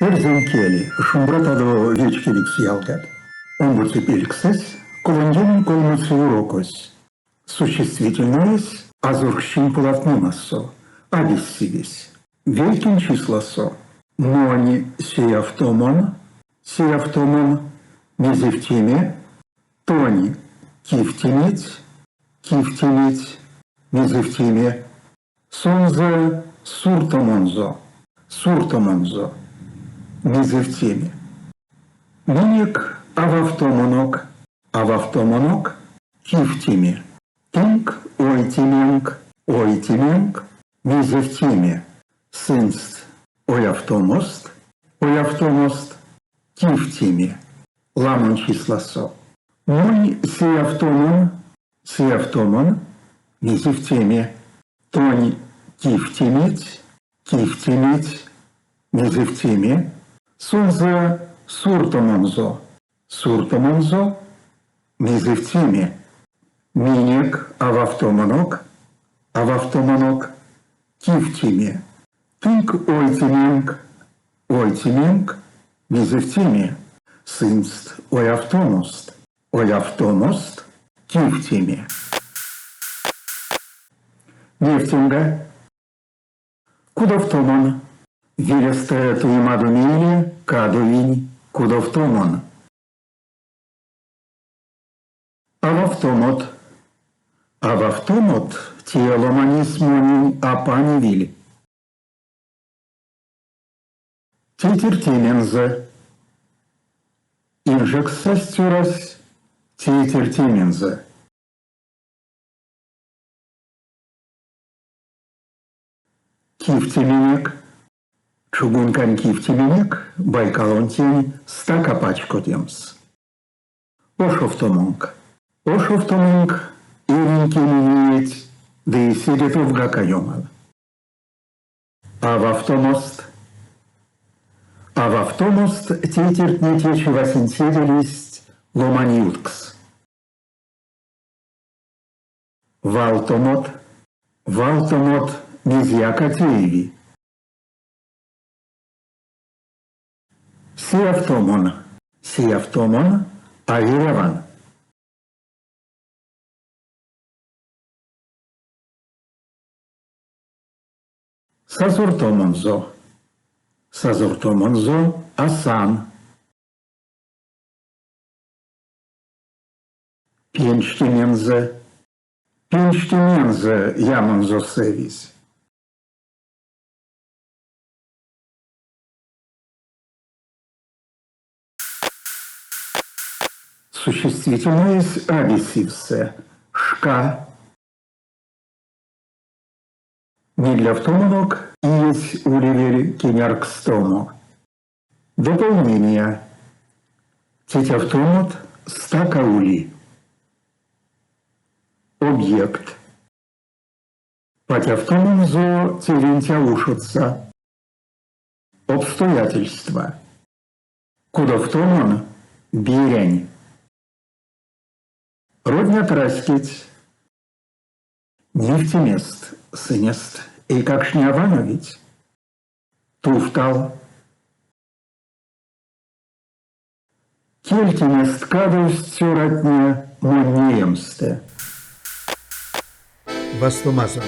Эрзенкели, шумбратадо вечкеликс ялгат. Омбуципеликсес, колонгенин колмуци урокос. Существительное азурхщин полотномассо, абиссивис. Велькин числосо. Мони сеавтомон, мезевтиме, тони кифтимец, мезевтиме, сонзе суртомонзо, мезевтиме. Миник ававтомонок, кифтиме. Тинг ойтименг, мезевтиме. Сынст оявтомост, кифтиме. Ламон числосо. Монь сеавтомон, мезевтиме. Тонь кифтимец, мезевтиме. Сунзе суртомонзо, мезевтиме. Минек ававтомонок, кифтиме. Тинг ойтименг, мезевтиме. Сынст оявтомост, кифтиме. Нефтинга. Кудовтомон. Вилесте туимадумили, кадувинь, кудовтомон. Ававтомот, тиеломанисмонин апанивиль. Титертимензе. Инжексестюрас, титертимензе. Кифтименек. Чугункан кифтименек, Байкалонтин, стакапачкотемс. Ошовтомонг, иринкин да и сидетов гакайомал. Ававтомост, титертнитечи васинседелист, ломаниуткс. Валтомот, мизьякатееви. Сеавтомон, авираван. Сазуртомонзо, асан. Пенштимензе, ямонзо севис. Существительное абиссивсе, шка. Не для втомонок есть уривери киняркстомо. Дополнение. Тетявтомот стакаули. Объект. Патявтомонзо терентяушутся. Обстоятельства. Кудовтомон бирень. Родня траскить. Нефтемест, сынест, и как шнявановить. Туфтал. Кельтимест кадовстю родня моннеемсте. Бастомаза.